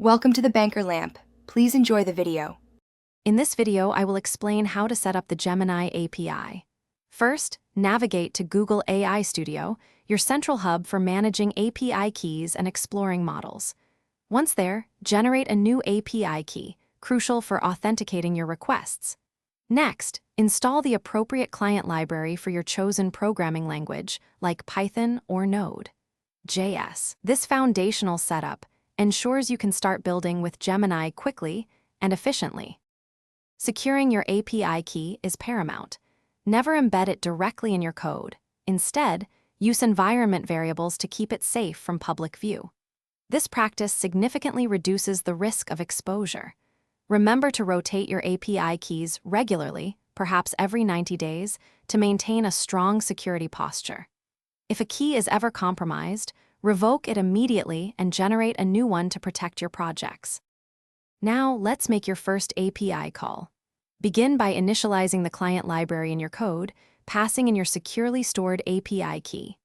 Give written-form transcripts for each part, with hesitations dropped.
Welcome to the Banker Lamp. Please enjoy the video. In this video, I will explain how to set up the Gemini API. First, navigate to Google AI Studio, your central hub for managing API keys and exploring models. Once there, generate a new API key, crucial for authenticating your requests. Next, install the appropriate client library for your chosen programming language, like Python or Node.js. This foundational setup ensures you can start building with Gemini quickly and efficiently. Securing your API key is paramount. Never embed it directly in your code. Instead, use environment variables to keep it safe from public view. This practice significantly reduces the risk of exposure. Remember to rotate your API keys regularly, perhaps every 90 days, to maintain a strong security posture. If a key is ever compromised, revoke it immediately and generate a new one to protect your projects. Now, let's make your first API call. Begin by initializing the client library in your code, passing in your securely stored API key.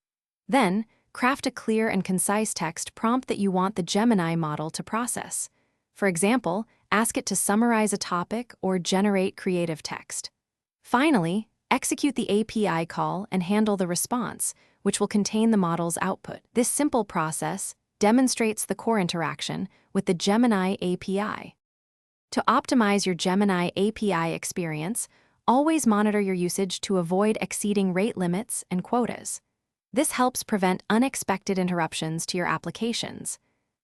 Then, craft a clear and concise text prompt that you want the Gemini model to process. For example, ask it to summarize a topic or generate creative text. Finally, execute the API call and handle the response, which will contain the model's output. This simple process demonstrates the core interaction with the Gemini API. To optimize your Gemini API experience, always monitor your usage to avoid exceeding rate limits and quotas. This helps prevent unexpected interruptions to your applications.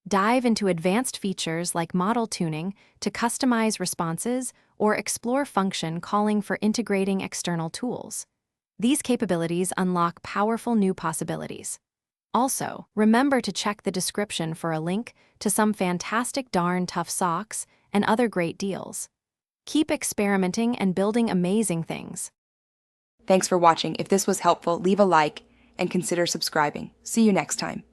Dive into advanced features like model tuning to customize responses or explore function calling for integrating external tools. These capabilities unlock powerful new possibilities. Also, remember to check the description for a link to some fantastic darn tough socks and other great deals. Keep experimenting and building amazing things. Thanks for watching. If this was helpful, leave a like and consider subscribing. See you next time.